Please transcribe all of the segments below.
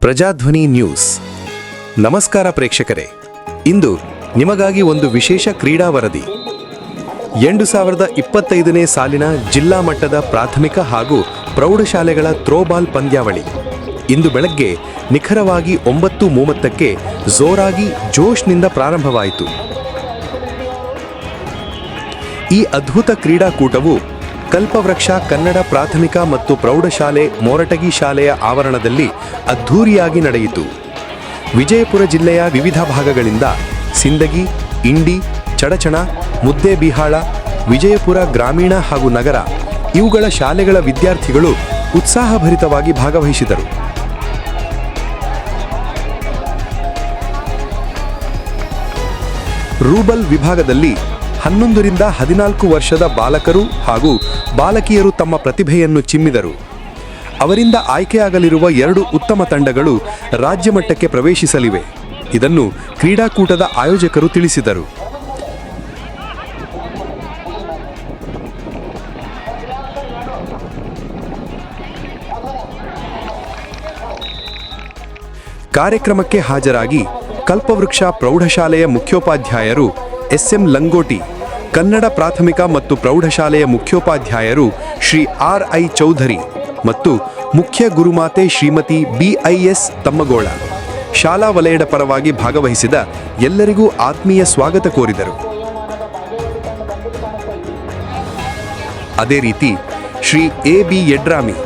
Prajadhwani news. ನಮಸ್ಕಾರ ಪ್ರೇಕ್ಷಕರೇ, ಇಂದು ನಿಮಗಾಗಿ ಒಂದು ವಿಶೇಷ ಕ್ರೀಡಾ ವರದಿ. 2025ನೇ ಸಾಲಿನ ಜಿಲ್ಲಾ ಮಟ್ಟದ ಪ್ರಾಥಮಿಕ ಹಾಗೂ ಪ್ರೌಢಶಾಲೆಗಳ ಥ್ರೋಬಾಲ್ ಪಂದ್ಯಾವಳಿ ಇಂದು ಬೆಳಗ್ಗೆ ನಿಖರವಾಗಿ 9:30ಕ್ಕೆ ಜೋರಾಗಿ ಜೋಶ್ನಿಂದ ಪ್ರಾರಂಭವಾಯಿತು. ಈ ಅದ್ಭುತ ಕ್ರೀಡಾಕೂಟವು ಕಲ್ಪವೃಕ್ಷ ಕನ್ನಡ ಪ್ರಾಥಮಿಕ ಮತ್ತು ಪ್ರೌಢಶಾಲೆ ಮೋರಟಗಿ ಶಾಲೆಯ ಆವರಣದಲ್ಲಿ ಅದ್ಧೂರಿಯಾಗಿ ನಡೆಯಿತು. ವಿಜಯಪುರ ಜಿಲ್ಲೆಯ ವಿವಿಧ ಭಾಗಗಳಿಂದ ಸಿಂದಗಿ, ಇಂಡಿ, ಚಡಚಣ, ಮುದ್ದೇಬಿಹಾಳ, ವಿಜಯಪುರ ಗ್ರಾಮೀಣ ಹಾಗೂ ನಗರ ಇವುಗಳ ಶಾಲೆಗಳ ವಿದ್ಯಾರ್ಥಿಗಳು ಉತ್ಸಾಹಭರಿತವಾಗಿ ಭಾಗವಹಿಸಿದರು. ರೂಬಲ್ ವಿಭಾಗದಲ್ಲಿ 11ರಿಂದ 14 ವರ್ಷದ ಬಾಲಕರು ಹಾಗೂ ಬಾಲಕಿಯರು ತಮ್ಮ ಪ್ರತಿಭೆಯನ್ನು ಚಿಮ್ಮಿದರು. ಅವರಿಂದ ಆಯ್ಕೆಯಾಗಲಿರುವ 2 ಉತ್ತಮ ತಂಡಗಳು ರಾಜ್ಯ ಮಟ್ಟಕ್ಕೆ ಪ್ರವೇಶಿಸಲಿವೆ. ಇದನ್ನು ಕ್ರೀಡಾಕೂಟದ ಆಯೋಜಕರು ತಿಳಿಸಿದರು. ಕಾರ್ಯಕ್ರಮಕ್ಕೆ ಹಾಜರಾಗಿ ಕಲ್ಪವೃಕ್ಷ ಪ್ರೌಢಶಾಲೆಯ ಮುಖ್ಯೋಪಾಧ್ಯಾಯರು SM ಲಂಗೋಟಿ, ಕನ್ನಡ ಪ್ರಾಥಮಿಕ ಮತ್ತು ಪ್ರೌಢಶಾಲೆಯ ಮುಖ್ಯೋಪಾಧ್ಯಾಯರು ಶ್ರೀ RI ಚೌಧರಿ ಮತ್ತು ಮುಖ್ಯ ಗುರುಮಾತೆ ಶ್ರೀಮತಿ BIS ತಮ್ಮಗೋಳ ಶಾಲಾ ವಲಯದ ಪರವಾಗಿ ಭಾಗವಹಿಸಿದ ಎಲ್ಲರಿಗೂ ಆತ್ಮೀಯ ಸ್ವಾಗತ ಕೋರಿದರು. ಅದೇ ರೀತಿ ಶ್ರೀ AB ಯಡ್ರಾಮಿ,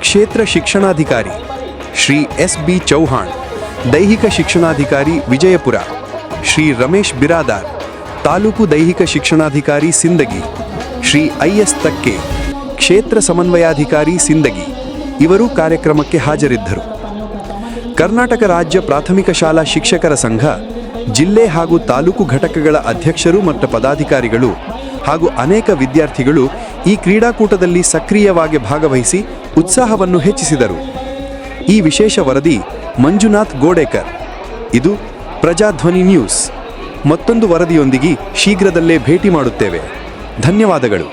ಕ್ಷೇತ್ರ ಶಿಕ್ಷಣಾಧಿಕಾರಿ, ಶ್ರೀ SB ಚೌಹಾಣ್, ದೈಹಿಕ ಶಿಕ್ಷಣಾಧಿಕಾರಿ ವಿಜಯಪುರ, ಶ್ರೀ ರಮೇಶ್ ಬಿರಾದಾರ್, ತಾಲೂಕು ದೈಹಿಕ ಶಿಕ್ಷಣಾಧಿಕಾರಿ ಸಿಂದಗಿ, ಶ್ರೀ IS ತಕ್ಕೆ, ಕ್ಷೇತ್ರ ಸಮನ್ವಯಾಧಿಕಾರಿ ಸಿಂದಗಿ ಇವರು ಕಾರ್ಯಕ್ರಮಕ್ಕೆ ಹಾಜರಿದ್ದರು. ಕರ್ನಾಟಕ ರಾಜ್ಯ ಪ್ರಾಥಮಿಕ ಶಾಲಾ ಶಿಕ್ಷಕರ ಸಂಘ, ಜಿಲ್ಲೆ ಹಾಗೂ ತಾಲೂಕು ಘಟಕಗಳ ಅಧ್ಯಕ್ಷರು ಮತ್ತು ಪದಾಧಿಕಾರಿಗಳು ಹಾಗೂ ಅನೇಕ ವಿದ್ಯಾರ್ಥಿಗಳು ಈ ಕ್ರೀಡಾಕೂಟದಲ್ಲಿ ಸಕ್ರಿಯವಾಗಿ ಭಾಗವಹಿಸಿ ಉತ್ಸಾಹವನ್ನು ಹೆಚ್ಚಿಸಿದರು. ಈ ವಿಶೇಷ ವರದಿ ಮಂಜುನಾಥ್ ಗೋಡೇಕರ್. ಇದು ಪ್ರಜಾಧ್ವನಿ ನ್ಯೂಸ್. ಮತ್ತೊಂದು ವರದಿಯೊಂದಿಗೆ ಶೀಘ್ರದಲ್ಲೇ ಭೇಟಿ ಮಾಡುತ್ತೇವೆ. ಧನ್ಯವಾದಗಳು.